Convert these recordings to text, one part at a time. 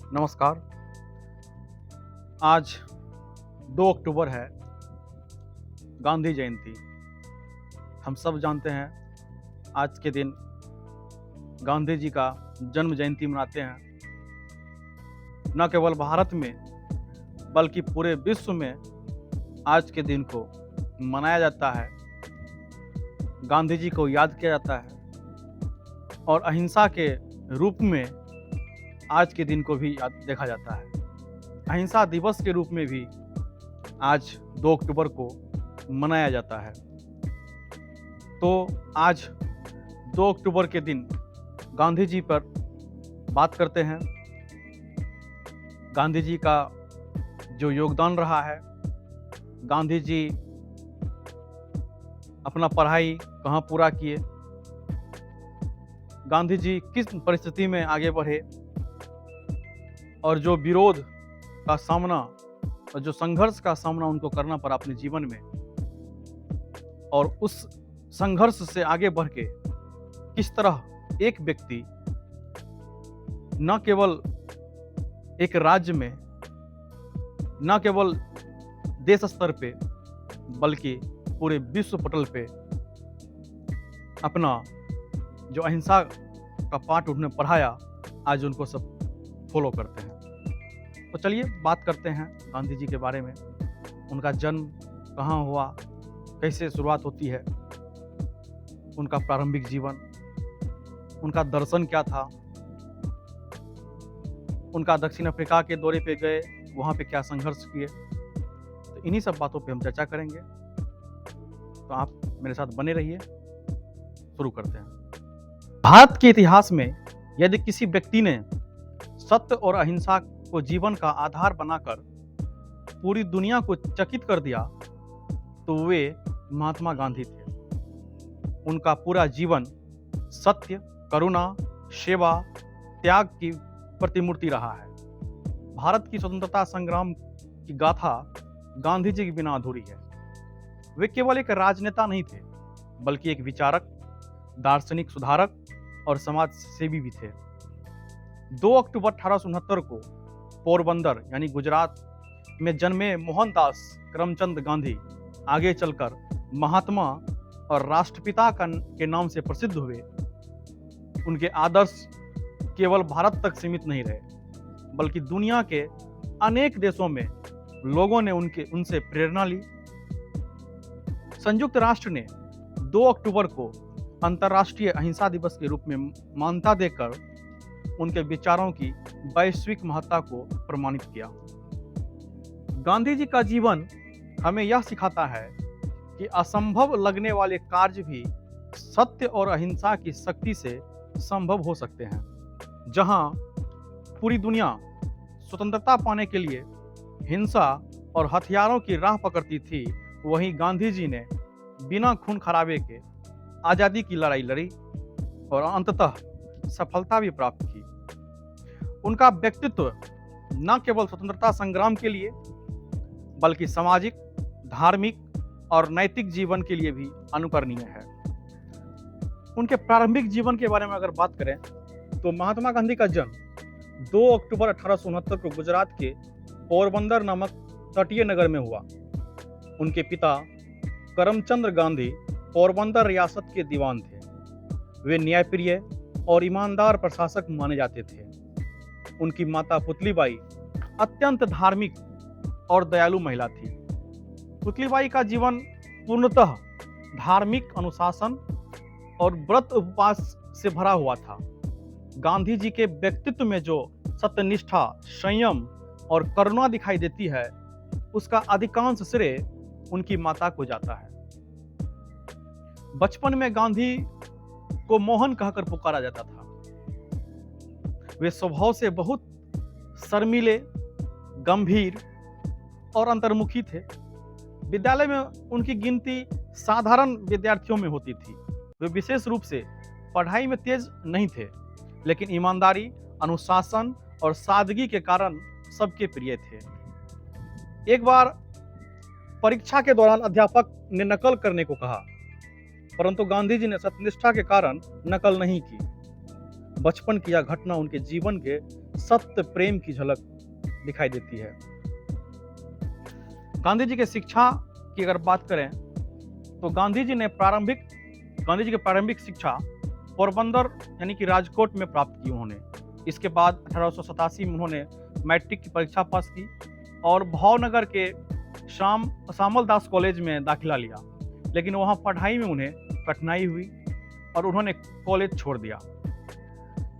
नमस्कार। आज 2 अक्टूबर है, गांधी जयंती। हम सब जानते हैं आज के दिन गांधी जी का जन्म जयंती मनाते हैं। न केवल भारत में बल्कि पूरे विश्व में आज के दिन को मनाया जाता है, गांधी जी को याद किया जाता है और अहिंसा के रूप में आज के दिन को भी याद देखा जाता है। अहिंसा दिवस के रूप में भी आज 2 अक्टूबर को मनाया जाता है। तो आज 2 अक्टूबर के दिन गांधी जी पर बात करते हैं। गांधी जी का जो योगदान रहा है, गांधी जी अपना पढ़ाई कहाँ पूरा किए, गांधी जी किस परिस्थिति में आगे बढ़े और जो विरोध का सामना और जो संघर्ष का सामना उनको करना पड़ा अपने जीवन में, और उस संघर्ष से आगे बढ़ के किस तरह एक व्यक्ति न केवल एक राज्य में, न केवल देश स्तर पे, बल्कि पूरे विश्व पटल पे अपना जो अहिंसा का पाठ उन्होंने पढ़ाया, आज उनको सब फॉलो करते हैं। तो चलिए बात करते हैं गांधी जी के बारे में। उनका जन्म कहाँ हुआ, कैसे शुरुआत होती है, उनका प्रारंभिक जीवन, उनका दर्शन क्या था, उनका दक्षिण अफ्रीका के दौरे पे गए, वहाँ पे क्या संघर्ष किए। तो इन्हीं सब बातों पे हम चर्चा करेंगे। तो आप मेरे साथ बने रहिए। शुरू करते हैं। भारत के इतिहास में यदि किसी व्यक्ति ने सत्य और अहिंसा को जीवन का आधार बनाकर पूरी दुनिया को चकित कर दिया, तो वे महात्मा गांधी थे। उनका पूरा जीवन सत्य, करुणा, सेवा, त्याग की प्रतिमूर्ति रहा है। भारत की स्वतंत्रता संग्राम की गाथा गांधी जी के बिना अधूरी है। वे केवल एक राजनेता नहीं थे, बल्कि एक विचारक, दार्शनिक सुधारक और समाज सेवी भी थे। 2 अक्टूबर 1869 को पोरबंदर यानी गुजरात में जन्मे मोहनदास करमचंद गांधी आगे चलकर महात्मा और राष्ट्रपिता के नाम से प्रसिद्ध हुए। उनके आदर्श केवल भारत तक सीमित नहीं रहे, बल्कि दुनिया के अनेक देशों में लोगों ने उनसे प्रेरणा ली। संयुक्त राष्ट्र ने 2 अक्टूबर को अंतर्राष्ट्रीय अहिंसा दिवस के रूप में मान्यता देकर उनके विचारों की वैश्विक महत्ता को प्रमाणित किया। गांधी जी का जीवन हमें यह सिखाता है कि असंभव लगने वाले कार्य भी सत्य और अहिंसा की शक्ति से संभव हो सकते हैं। जहां पूरी दुनिया स्वतंत्रता पाने के लिए हिंसा और हथियारों की राह पकड़ती थी, वहीं गांधी जी ने बिना खून खराबे के आजादी की लड़ाई लड़ी और अंततः सफलता भी प्राप्त की। उनका व्यक्तित्व न केवल स्वतंत्रता संग्राम के लिए, बल्कि सामाजिक, धार्मिक और नैतिक जीवन के लिए भी अनुकरणीय है। उनके प्रारंभिक जीवन के बारे में अगर बात करें तो महात्मा गांधी का जन्म 2 अक्टूबर 1869 को गुजरात के पोरबंदर नामक तटीय नगर में हुआ। उनके पिता करमचंद गांधी पोरबंदर रियासत के दीवान थे। वे न्यायप्रिय और ईमानदार प्रशासक माने जाते थे। उनकी माता पुतलीबाई अत्यंत धार्मिक और दयालु महिला थी। पुतलीबाई का जीवन पूर्णतः धार्मिक अनुशासन और व्रत उपवास से भरा हुआ था। गांधी जी के व्यक्तित्व में जो सत्यनिष्ठा, संयम और करुणा दिखाई देती है, उसका अधिकांश श्रेय उनकी माता को जाता है। बचपन में गांधी को मोहन कहकर पुकारा जाता था। वे स्वभाव से बहुत शर्मीले, गंभीर और अंतर्मुखी थे। विद्यालय में उनकी गिनती साधारण विद्यार्थियों में होती थी। वे विशेष रूप से पढ़ाई में तेज नहीं थे, लेकिन ईमानदारी, अनुशासन और सादगी के कारण सबके प्रिय थे। एक बार परीक्षा के दौरान अध्यापक ने नकल करने को कहा, परंतु गांधी जी ने सत्यनिष्ठा के कारण नकल नहीं की। बचपन की यह घटना उनके जीवन के सत्य प्रेम की झलक दिखाई देती है। गांधी जी की शिक्षा की अगर बात करें तो गांधी जी की प्रारंभिक शिक्षा पोरबंदर यानी कि राजकोट में प्राप्त की उन्होंने। इसके बाद 1887 में उन्होंने मैट्रिक की परीक्षा पास की और भावनगर के श्यामल दास कॉलेज में दाखिला लिया, लेकिन वहां पढ़ाई में उन्हें कठिनाई हुई और उन्होंने कॉलेज छोड़ दिया।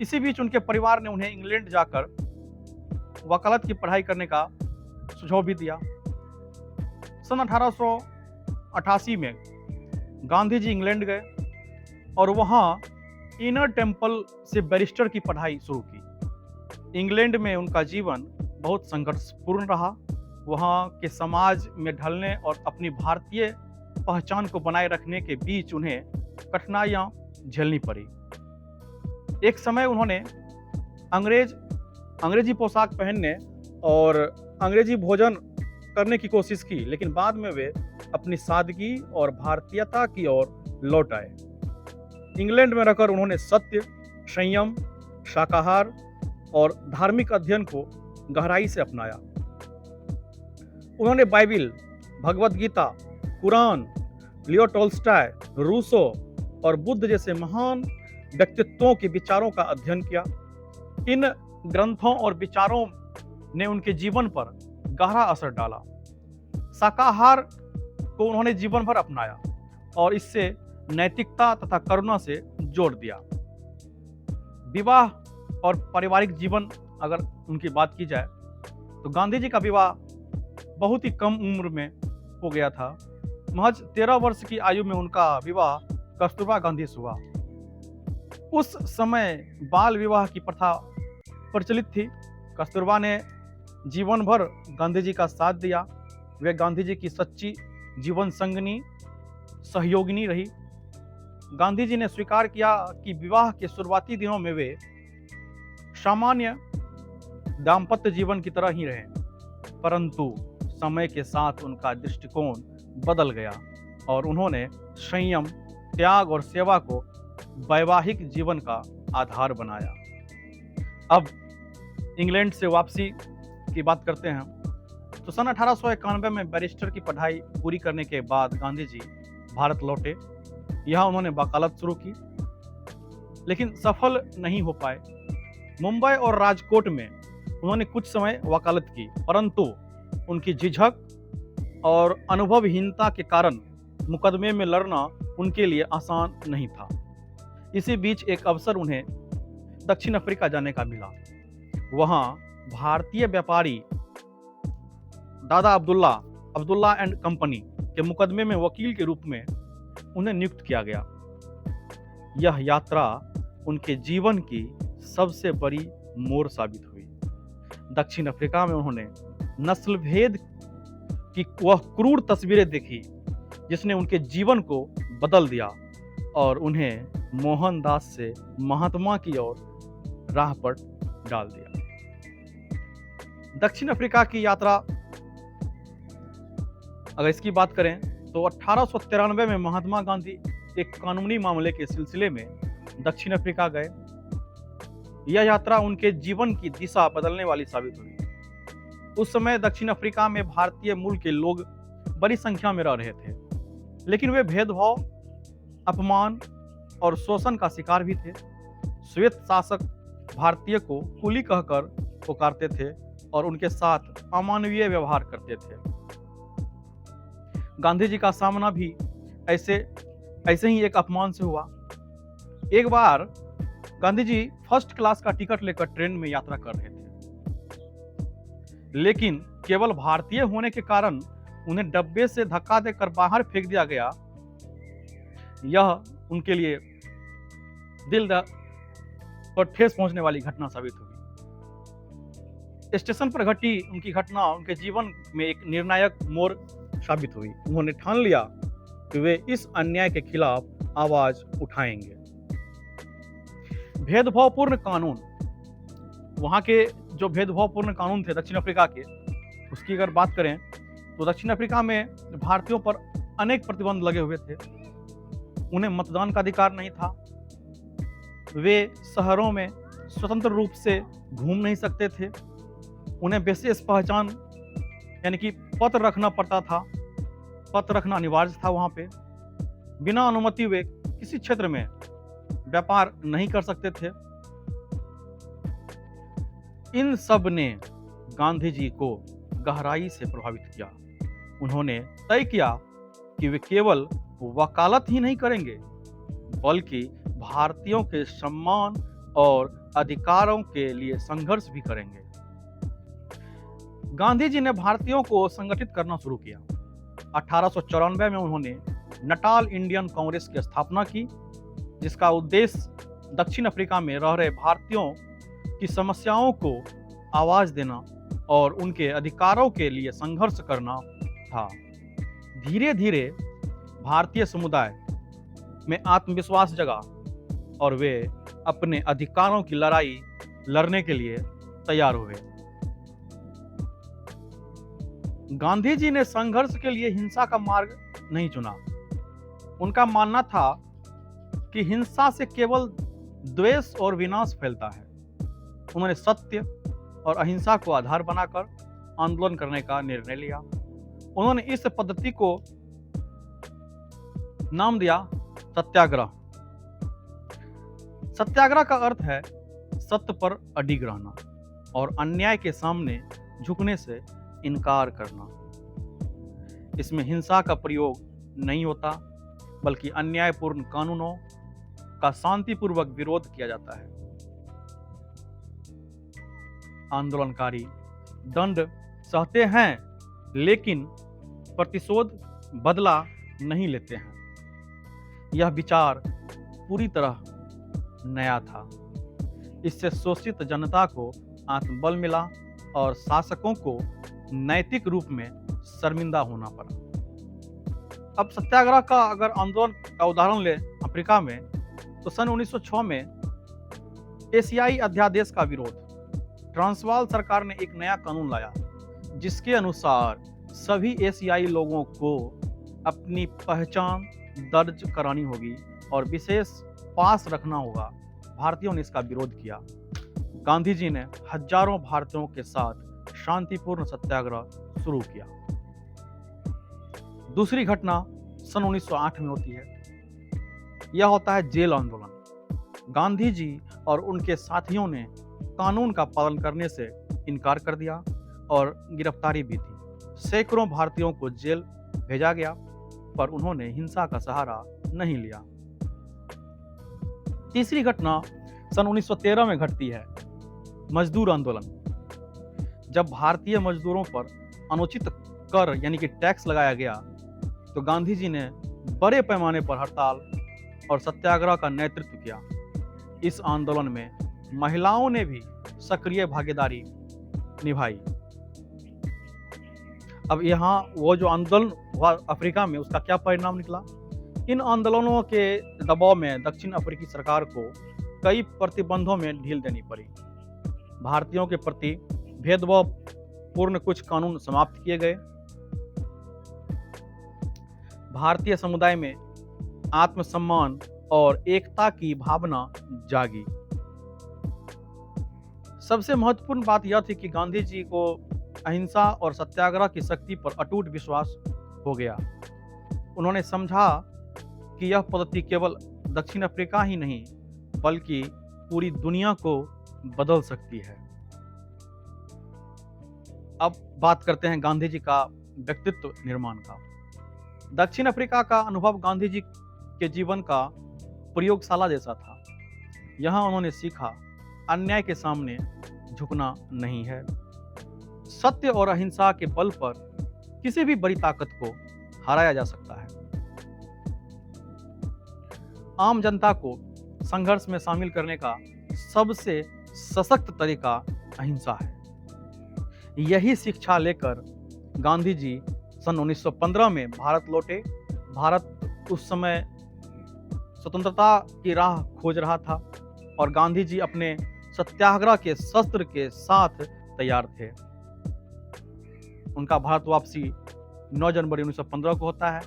इसी बीच उनके परिवार ने उन्हें इंग्लैंड जाकर वकालत की पढ़ाई करने का सुझाव भी दिया। सन 1888 में गांधी जी इंग्लैंड गए और वहां इनर टेम्पल से बैरिस्टर की पढ़ाई शुरू की। इंग्लैंड में उनका जीवन बहुत संघर्षपूर्ण रहा। वहां के समाज में ढलने और अपनी भारतीय पहचान को बनाए रखने के बीच उन्हें कठिनाइयां झेलनी पड़ी। एक समय उन्होंने अंग्रेजी पोशाक पहनने और अंग्रेजी भोजन करने की कोशिश की, लेकिन बाद में वे अपनी सादगी और भारतीयता की ओर लौट आए। इंग्लैंड में रहकर उन्होंने सत्य, संयम, शाकाहार और धार्मिक अध्ययन को गहराई से अपनाया। उन्होंने Bible, Bhagavad Gita, Quran, Leo Tolstoy, Rousseau और बुद्ध जैसे महान व्यक्तित्वों के विचारों का अध्ययन किया। इन ग्रंथों और विचारों ने उनके जीवन पर गहरा असर डाला। शाकाहार को उन्होंने जीवन भर अपनाया और इससे नैतिकता तथा करुणा से जोड़ दिया। विवाह और पारिवारिक जीवन अगर उनकी बात की जाए तो गांधी जी का विवाह बहुत ही कम उम्र में हो गया था। महज 13 वर्ष की आयु में उनका विवाह कस्तूरबा गांधी से हुआ। उस समय बाल विवाह की प्रथा प्रचलित थी। कस्तूरबा ने जीवन भर गांधी जी का साथ दिया। वे गांधी जी की सच्ची जीवन संगनी, सहयोगिनी रही। गांधी जी ने स्वीकार किया कि विवाह के शुरुआती दिनों में वे सामान्य दाम्पत्य जीवन की तरह ही रहे, परंतु समय के साथ उनका दृष्टिकोण बदल गया और उन्होंने संयम, त्याग और सेवा को वैवाहिक जीवन का आधार बनाया। अब इंग्लैंड से वापसी की बात करते हैं तो सन 1891 में बैरिस्टर की पढ़ाई पूरी करने के बाद गांधी जी भारत लौटे। यहाँ उन्होंने वकालत शुरू की, लेकिन सफल नहीं हो पाए। मुंबई और राजकोट में उन्होंने कुछ समय वकालत की, परंतु उनकी झिझक और अनुभवहीनता के कारण मुकदमे में लड़ना उनके लिए आसान नहीं था। इसी बीच एक अवसर उन्हें दक्षिण अफ्रीका जाने का मिला। वहां भारतीय व्यापारी दादा अब्दुल्ला एंड कंपनी के मुकदमे में वकील के रूप में उन्हें नियुक्त किया गया। यह यात्रा उनके जीवन की सबसे बड़ी मोड़ साबित हुई। दक्षिण अफ्रीका में उन्होंने नस्ल भेद की वह क्रूर तस्वीरें देखी जिसने उनके जीवन को बदल दिया और उन्हें मोहनदास से महात्मा की ओर राह पर डाल दिया। दक्षिण अफ्रीका की यात्रा अगर इसकी बात करें तो 1893 में महात्मा गांधी एक कानूनी मामले के सिलसिले में दक्षिण अफ्रीका गए। यह यात्रा उनके जीवन की दिशा बदलने वाली साबित हुई। उस समय दक्षिण अफ्रीका में भारतीय मूल के लोग बड़ी संख्या में रह रहे थे, लेकिन वे भेदभाव, अपमान और शोषण का शिकार भी थे। श्वेत शासक भारतीय को कुली कहकर पुकारते थे और उनके साथ अमानवीय व्यवहार करते थे। गांधी जी का सामना भी ऐसे ही एक अपमान से हुआ। एक बार गांधी जी फर्स्ट क्लास का टिकट लेकर ट्रेन में यात्रा कर रहे थे, लेकिन केवल भारतीय होने के कारण उन्हें डब्बे से धक्का देकर बाहर फेंक दिया गया। यह उनके लिए दिल पर ठेस पहुंचने वाली घटना साबित हुई। स्टेशन पर घटी उनकी घटना उनके जीवन में एक निर्णायक मोड़ साबित हुई। उन्होंने ठान लिया कि वे इस अन्याय के खिलाफ आवाज उठाएंगे। भेदभावपूर्ण कानून, वहां के जो भेदभावपूर्ण कानून थे दक्षिण अफ्रीका के, उसकी अगर बात करें तो दक्षिण अफ्रीका में भारतीयों पर अनेक प्रतिबंध लगे हुए थे। उन्हें मतदान का अधिकार नहीं था। वे शहरों में स्वतंत्र रूप से घूम नहीं सकते थे। उन्हें विशेष पहचान यानी कि पत्र रखना पड़ता था। पत्र रखना अनिवार्य था वहाँ पे। बिना अनुमति वे किसी क्षेत्र में व्यापार नहीं कर सकते थे। इन सब ने गांधी जी को गहराई से प्रभावित किया। उन्होंने तय किया कि वे केवल वकालत ही नहीं करेंगे, बल्कि भारतीयों के सम्मान और अधिकारों के लिए संघर्ष भी करेंगे। गांधी जी ने भारतीयों को संगठित करना शुरू किया। 1894 में उन्होंने नटाल इंडियन कांग्रेस की स्थापना की, जिसका उद्देश्य दक्षिण अफ्रीका में रह रहे भारतीयों की समस्याओं को आवाज देना और उनके अधिकारों के लिए संघर्ष करना था। धीरे धीरे भारतीय समुदाय में आत्मविश्वास जगा और वे अपने अधिकारों की लड़ाई लड़ने के लिए तैयार हुए। गांधी जी ने संघर्ष के लिए हिंसा का मार्ग नहीं चुना। उनका मानना था कि हिंसा से केवल द्वेष और विनाश फैलता है। उन्होंने सत्य और अहिंसा को आधार बनाकर आंदोलन करने का निर्णय लिया। उन्होंने इस पद्धति को नाम दिया सत्याग्रह। सत्याग्रह का अर्थ है सत्य पर अडिग रहना और अन्याय के सामने झुकने से इनकार करना। इसमें हिंसा का प्रयोग नहीं होता, बल्कि अन्यायपूर्ण कानूनों का शांतिपूर्वक विरोध किया जाता है। आंदोलनकारी दंड सहते हैं, लेकिन प्रतिशोध बदला नहीं लेते हैं। यह विचार पूरी तरह नया था। इससे शोषित जनता को आत्मबल मिला और शासकों को नैतिक रूप में शर्मिंदा होना पड़ा। अब सत्याग्रह का अगर आंदोलन का उदाहरण ले अफ्रीका में, तो सन 1906 में एशियाई अध्यादेश का विरोध। ट्रांसवाल सरकार ने एक नया कानून लाया, जिसके अनुसार सभी एशियाई लोगों को अपनी पहचान दर्ज करानी होगी और विशेष पास रखना होगा। भारतीयों ने इसका विरोध किया। गांधी जी ने हजारों भारतीयों के साथ शांतिपूर्ण सत्याग्रह शुरू किया। दूसरी घटना सन 1908 में होती है। यह होता है जेल आंदोलन। गांधी जी और उनके साथियों ने कानून का पालन करने से इनकार कर दिया और गिरफ्तारी भी थी। सैकड़ों भारतीयों को जेल भेजा गया, पर उन्होंने हिंसा का सहारा नहीं लिया। तीसरी घटना सन 1913 में घटती है, मजदूर आंदोलन। जब भारतीय मजदूरों पर अनुचित कर यानी कि टैक्स लगाया गया, तो गांधी जी ने बड़े पैमाने पर हड़ताल और सत्याग्रह का नेतृत्व किया। इस आंदोलन में महिलाओं ने भी सक्रिय भागीदारी निभाई। अब यहाँ वो जो आंदोलन हुआ अफ्रीका में, उसका क्या परिणाम निकला? इन आंदोलनों के दबाव में दक्षिण अफ्रीकी सरकार को कई प्रतिबंधों में ढील देनी पड़ी। भारतीयों के प्रति भेदभाव पूर्ण कुछ कानून समाप्त किए गए। भारतीय समुदाय में आत्मसम्मान और एकता की भावना जागी। सबसे महत्वपूर्ण बात यह थी कि गांधी जी को अहिंसा और सत्याग्रह की शक्ति पर अटूट विश्वास हो गया। उन्होंने समझा कि यह पद्धति केवल दक्षिण अफ्रीका ही नहीं, बल्कि पूरी दुनिया को बदल सकती है। अब बात करते हैं गांधी जी का व्यक्तित्व निर्माण का। दक्षिण अफ्रीका का अनुभव गांधी जी के जीवन का प्रयोगशाला जैसा था। यहाँ उन्होंने सीखा, अन्याय के सामने झुकना नहीं है। सत्य और अहिंसा के बल पर किसी भी बड़ी ताकत को हराया जा सकता है। आम जनता को संघर्ष में शामिल करने का सबसे सशक्त तरीका अहिंसा है। यही शिक्षा लेकर गांधी जी सन 1915 में भारत लौटे। भारत उस समय स्वतंत्रता की राह खोज रहा था और गांधी जी अपने सत्याग्रह के शस्त्र के साथ तैयार थे। उनका भारत वापसी 9 जनवरी 1915 को होता है।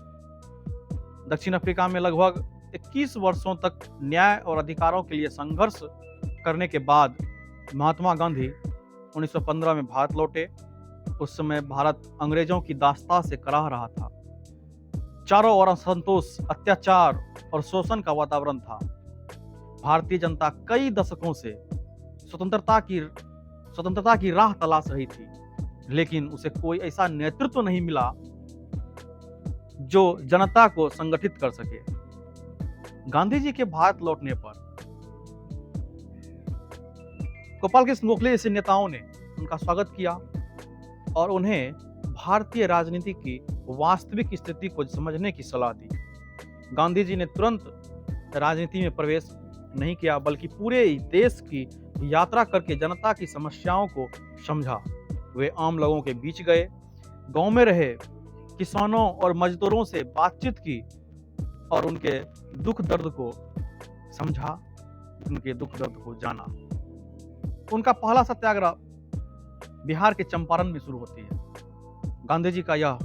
दक्षिण अफ्रीका में लगभग 21 वर्षों तक न्याय और अधिकारों के लिए संघर्ष करने के बाद महात्मा गांधी 1915 में भारत लौटे। उस समय भारत अंग्रेजों की दास्तां से कराह रहा था। चारों ओर असंतोष, अत्याचार और शोषण का वातावरण था। भारतीय जनता कई दशकों से स्वतंत्रता की राह तलाश रही थी, लेकिन उसे कोई ऐसा नेतृत्व नहीं मिला जो जनता को संगठित कर सके। गांधी जी के भारत लौटने पर गोपाल कृष्ण गोखले जैसे नेताओं ने उनका स्वागत किया और उन्हें भारतीय राजनीति की वास्तविक स्थिति को समझने की सलाह दी। गांधी जी ने तुरंत राजनीति में प्रवेश नहीं किया, बल्कि पूरे देश की यात्रा करके जनता की समस्याओं को समझा। वे आम लोगों के बीच गए, गांव में रहे, किसानों और मजदूरों से बातचीत की और उनके दुख दर्द को समझा, उनके दुख दर्द को जाना। उनका पहला सत्याग्रह बिहार के चंपारण में शुरू होती है। गांधी जी का यह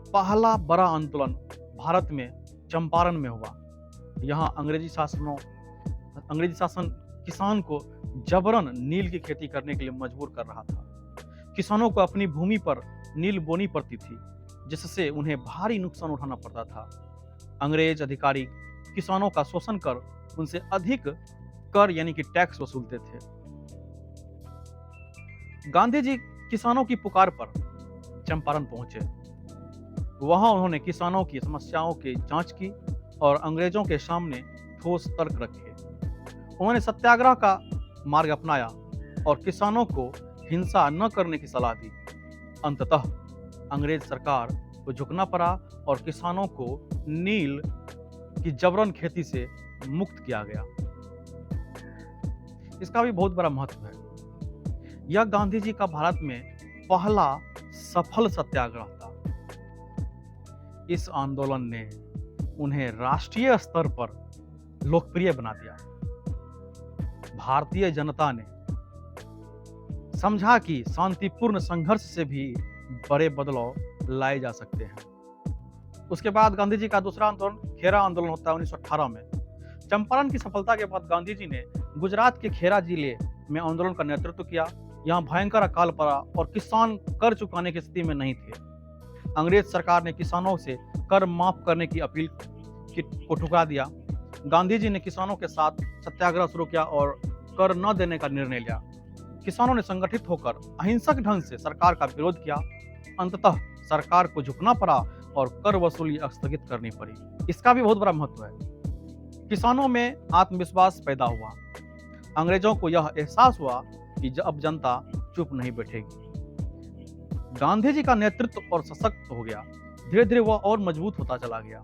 पहला बड़ा आंदोलन भारत में चंपारण में हुआ। यहाँ अंग्रेजी शासन किसान को जबरन नील की खेती करने के लिए मजबूर कर रहा था। किसानों को अपनी भूमि पर नील बोनी पड़ती थी, जिससे उन्हें भारी नुकसान उठाना पड़ता था। अंग्रेज अधिकारी किसानों का शोषण कर उनसे अधिक कर यानी कि टैक्स वसूलते थे। गांधी जी किसानों की पुकार पर चंपारण पहुंचे। वहां उन्होंने किसानों की समस्याओं की जांच की और अंग्रेजों के सामने ठोस तर्क रखे। उन्होंने सत्याग्रह का मार्ग अपनाया और किसानों को हिंसा न करने की सलाह दी। अंततः अंग्रेज सरकार को झुकना पड़ा और किसानों को नील की जबरन खेती से मुक्त किया गया। इसका भी बहुत बड़ा महत्व है। यह गांधी जी का भारत में पहला सफल सत्याग्रह था। इस आंदोलन ने उन्हें राष्ट्रीय स्तर पर लोकप्रिय बना दिया। भारतीय जनता ने समझा कि शांतिपूर्ण संघर्ष से भी बड़े बदलाव लाए जा सकते हैं। उसके बाद गांधी जी का दूसरा आंदोलन खेरा आंदोलन होता है 1918 में। चंपारण की सफलता के बाद गांधी जी ने गुजरात के खेरा जिले में आंदोलन का नेतृत्व किया। यहाँ भयंकर अकाल पड़ा और किसान कर चुकाने की स्थिति में नहीं थे। अंग्रेज सरकार ने किसानों से कर माफ करने की अपील को ठुकरा दिया। गांधी जी ने किसानों के साथ सत्याग्रह शुरू किया और कर न देने का निर्णय लिया। किसानों ने संगठित होकर अहिंसक ढंग से सरकार का विरोध किया। अंततः सरकार को झुकना पड़ा और कर वसूली स्थगित करनी पड़ी। इसका भी बहुत बड़ा महत्व है। किसानों में आत्मविश्वास पैदा हुआ। अंग्रेजों को यह एहसास हुआ कि अब जनता चुप नहीं बैठेगी। गांधी जी का नेतृत्व और सशक्त हो गया। धीरे धीरे वह और मजबूत होता चला गया।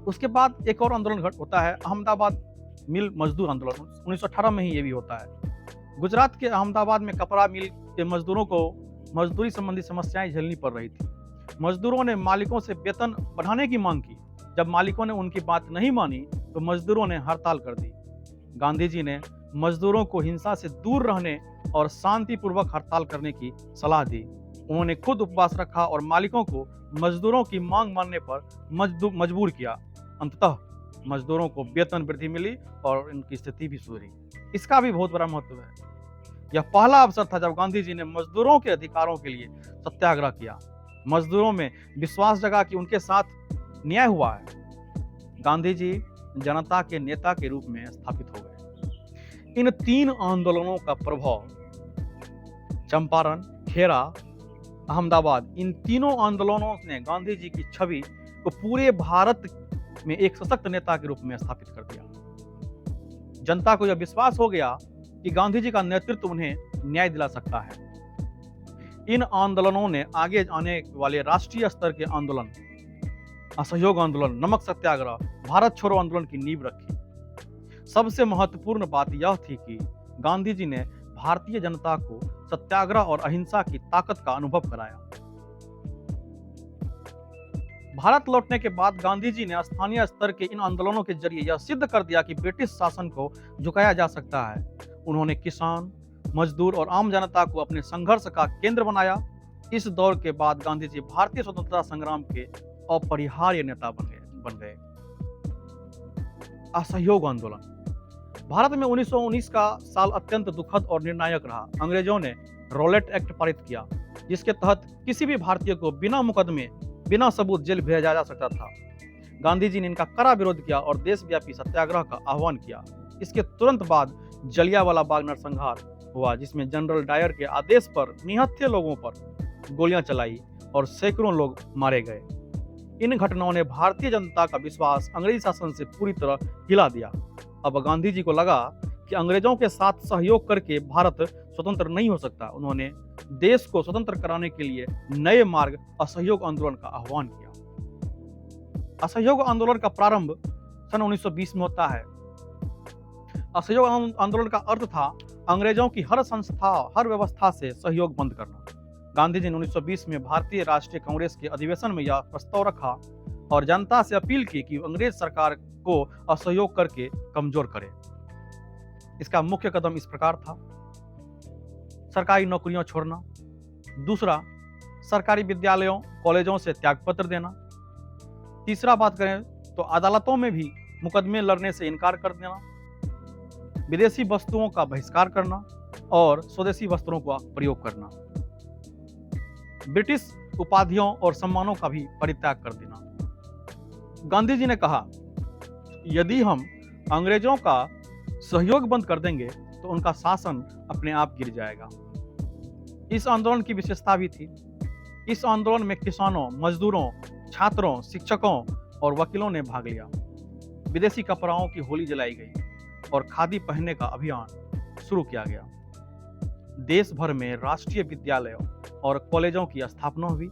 उसके बाद एक और आंदोलन होता है, अहमदाबाद मिल मजदूर आंदोलन। 1918 में ही ये भी होता है। गुजरात के अहमदाबाद में कपड़ा मिल के मजदूरों को मजदूरी संबंधी समस्याएं झेलनी पड़ रही थी। मजदूरों ने मालिकों से वेतन बढ़ाने की मांग की। जब मालिकों ने उनकी बात नहीं मानी तो मजदूरों ने हड़ताल कर दी। गांधी जी ने मजदूरों को हिंसा से दूर रहने और शांतिपूर्वक हड़ताल करने की सलाह दी। उन्होंने खुद उपवास रखा और मालिकों को मजदूरों की मांग मानने पर मजबूर किया। अंततः मजदूरों को वेतन वृद्धि मिली और उनकी स्थिति भी सुधरी। इसका भी बहुत बड़ा महत्व है। यह पहला अवसर था जब गांधी जी ने मजदूरों के अधिकारों के लिए सत्याग्रह किया। मजदूरों में विश्वास जगा कि उनके साथ न्याय हुआ है। गांधी जी जनता के नेता के रूप में स्थापित हो गए। इन तीन आंदोलनों का प्रभाव चंपारण, खेरा, अहमदाबाद, इन तीनों आंदोलनों ने गांधी जी की छवि को पूरे भारत में एक सशक्त नेता के रूप में स्थापित कर दिया। जनता को यह विश्वास हो गया कि गांधी जी का नेतृत्व उन्हें न्याय दिला सकता है। इन आंदोलनों ने आगे आने वाले राष्ट्रीय स्तर के आंदोलन, असहयोग आंदोलन, नमक सत्याग्रह, भारत छोड़ो आंदोलन की नींव रखी। सबसे महत्वपूर्ण बात यह थी कि गांधी जी ने भारतीय जनता को सत्याग्रह और अहिंसा की ताकत का अनुभव कराया। भारत लौटने के बाद गांधी जी ने स्थानीय स्तर के इन आंदोलनों के जरिए यह सिद्ध कर दिया कि ब्रिटिश शासन को झुकाया जा सकता है। उन्होंने किसान, मजदूर और आम जनता को अपने संघर्ष का केंद्र बनाया। इस दौर के बाद गांधी जी भारतीय स्वतंत्रता संग्राम के अपरिहार्य नेता बन गए। असहयोग आंदोलन। भारत में 1919 का साल अत्यंत दुखद और निर्णायक रहा। अंग्रेजों ने रॉलेट एक्ट पारित किया, जिसके तहत किसी भी भारतीय को बिना मुकदमे, बिना सबूत जेल भेजा जा सकता था। गांधी जी ने इनका कड़ा विरोध किया और देशव्यापी सत्याग्रह का आह्वान किया। इसके तुरंत बाद जलियांवाला बाग नरसंहार हुआ, जिसमें जनरल डायर के आदेश पर निहत्थे लोगों पर गोलियां चलाई और सैकड़ों लोग मारे गए। इन घटनाओं ने भारतीय जनता का विश्वास अंग्रेजी शासन से पूरी तरह हिला दिया। अब गांधी जी को लगा कि अंग्रेजों के साथ सहयोग करके भारत स्वतंत्र नहीं हो सकता। उन्होंने देश को स्वतंत्र कराने के लिए नए मार्ग असहयोग आंदोलन का आह्वान किया। असहयोग आंदोलन का प्रारंभ सन 1920 में होता है। असहयोग आंदोलन का अर्थ था अंग्रेजों की हर संस्था, हर व्यवस्था से सहयोग बंद करना। गांधी जी ने 1920 में भारतीय राष्ट्रीय कांग्रेस के अधिवेशन में यह प्रस्ताव रखा और जनता से अपील की कि अंग्रेज सरकार को असहयोग करके कमजोर करे। इसका मुख्य कदम इस प्रकार था: सरकारी नौकरियां छोड़ना, दूसरा सरकारी विद्यालयों, कॉलेजों से त्यागपत्र देना, तीसरा बात करें तो अदालतों में भी मुकदमे लड़ने से इनकार कर देना, विदेशी वस्तुओं का बहिष्कार करना और स्वदेशी वस्त्रों का प्रयोग करना, ब्रिटिश उपाधियों और सम्मानों का भी परित्याग कर देना। गांधी जी ने कहा, यदि हम अंग्रेजों का सहयोग बंद कर देंगे तो उनका शासन अपने आप गिर जाएगा। इस आंदोलन की विशेषता भी थी। इस आंदोलन में किसानों, मजदूरों, छात्रों, शिक्षकों और वकीलों ने भाग लिया। विदेशी कपड़ों की होली जलाई गई और खादी पहनने का अभियान शुरू किया गया। देश भर में राष्ट्रीय विद्यालयों और कॉलेजों की स्थापना हुई।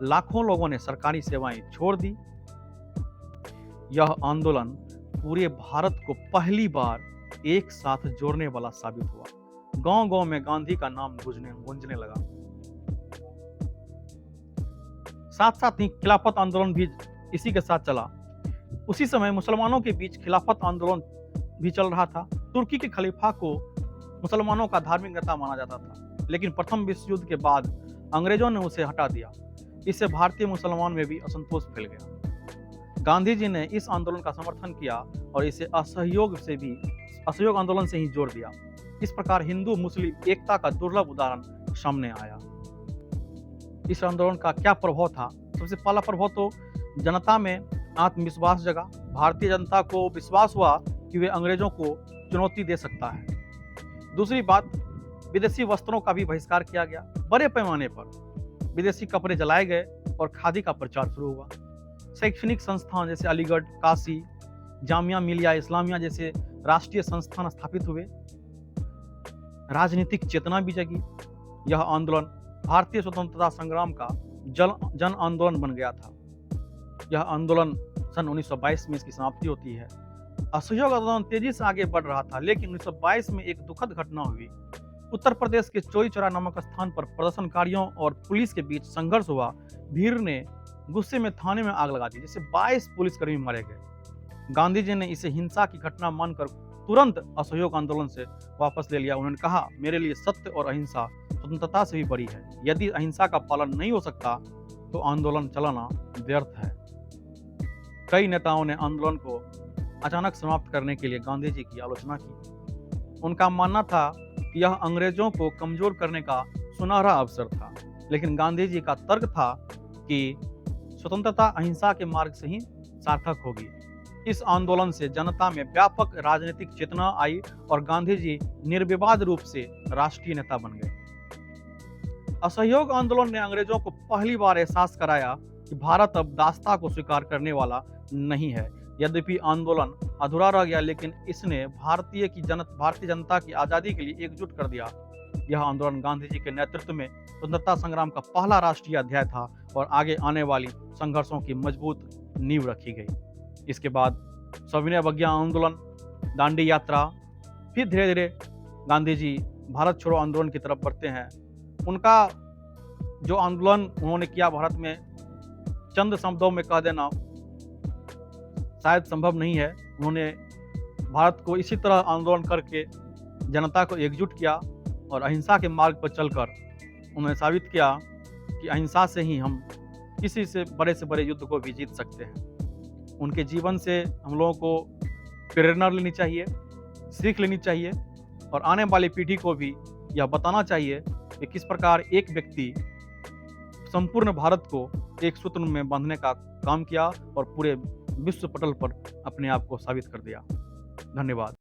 लाखों लोगों ने सरकारी सेवाएं छोड़ दी। यह आंदोलन पूरे भारत को पहली बार एक साथ जोड़ने वाला साबित हुआ। गांव-गांव में गांधी का नाम गूंजने लगा। साथ साथ ही खिलाफत आंदोलन भी इसी के साथ चला। उसी समय मुसलमानों के बीच खिलाफत आंदोलन भी चल रहा था। तुर्की के खलीफा को मुसलमानों का धार्मिक नेता माना जाता था, लेकिन प्रथम विश्व युद्ध के बाद अंग्रेजों ने उसे हटा दिया। इससे भारतीय मुसलमान में भी असंतोष फैल गया। गांधी जी ने इस आंदोलन का समर्थन किया और इसे असहयोग आंदोलन से ही जोड़ दिया। इस प्रकार हिंदू मुस्लिम एकता का दुर्लभ उदाहरण सामने आया। इस आंदोलन का क्या प्रभाव था? सबसे पहला प्रभाव तो जनता में आत्मविश्वास जगा। भारतीय जनता को विश्वास हुआ कि वे अंग्रेजों को चुनौती दे सकता है। दूसरी बात, विदेशी वस्त्रों का भी बहिष्कार किया गया। बड़े पैमाने पर विदेशी कपड़े जलाए गए और खादी का प्रचार शुरू हुआ। शैक्षणिक संस्थान जैसे अलीगढ़, काशी, जामिया मिलिया इस्लामिया जैसे राष्ट्रीय संस्थान स्थापित हुए। राजनीतिक चेतना भी जगी। यह आंदोलन भारतीय स्वतंत्रता संग्राम का जन आंदोलन बन गया था। यह आंदोलन सन 1922 में इसकी समाप्ति होती है। असहयोग आंदोलन तेजी से आगे बढ़ रहा था, लेकिन 1922 में एक दुखद घटना हुई। उत्तर प्रदेश के चौरी चौरा नामक स्थान पर प्रदर्शनकारियों और पुलिस के बीच संघर्ष हुआ। भीड़ ने गुस्से में थाने में आग लगा दी, जिससे 22 पुलिसकर्मी मारे गए। गांधी जी ने इसे हिंसा की घटना मानकर तुरंत असहयोग आंदोलन से वापस ले लिया। उन्होंने कहा, मेरे लिए सत्य और अहिंसा स्वतंत्रता से भी बड़ी है। यदि अहिंसा का पालन नहीं हो सकता तो आंदोलन चलाना व्यर्थ है। कई नेताओं ने आंदोलन को अचानक समाप्त करने के लिए गांधी जी की आलोचना की। उनका मानना था कि यह अंग्रेजों को कमजोर करने का सुनहरा अवसर था, लेकिन गांधी जी का तर्क था कि स्वतंत्रता अहिंसा के मार्ग से ही सार्थक होगी। इस आंदोलन से जनता में व्यापक राजनीतिक चेतना आई और गांधी जी निर्विवाद रूप से राष्ट्रीय नेता बन गए। असहयोग आंदोलन ने अंग्रेजों को पहली बार एहसास कराया कि भारत अब दासता को स्वीकार करने वाला नहीं है। यद्यपि आंदोलन अधूरा रह गया, लेकिन इसने भारतीय जनता की आजादी के लिए एकजुट कर दिया। यह आंदोलन गांधी जी के नेतृत्व में स्वतंत्रता संग्राम का पहला राष्ट्रीय अध्याय था और आगे आने वाली संघर्षों की मजबूत नींव रखी गई। इसके बाद सविनय अवज्ञा आंदोलन, दांडी यात्रा, फिर धीरे धीरे गांधी जी भारत छोड़ो आंदोलन की तरफ बढ़ते हैं। उनका जो आंदोलन उन्होंने किया भारत में, चंद शब्दों में कह देना शायद संभव नहीं है। उन्होंने भारत को इसी तरह आंदोलन करके जनता को एकजुट किया और अहिंसा के मार्ग पर चलकर उन्होंने साबित किया कि अहिंसा से ही हम किसी से बड़े युद्ध को भी जीत सकते हैं। उनके जीवन से हम लोगों को प्रेरणा लेनी चाहिए, सीख लेनी चाहिए और आने वाली पीढ़ी को भी यह बताना चाहिए कि किस प्रकार एक व्यक्ति संपूर्ण भारत को एक सूत्र में बांधने का काम किया और पूरे विश्व पटल पर अपने आप को साबित कर दिया। धन्यवाद।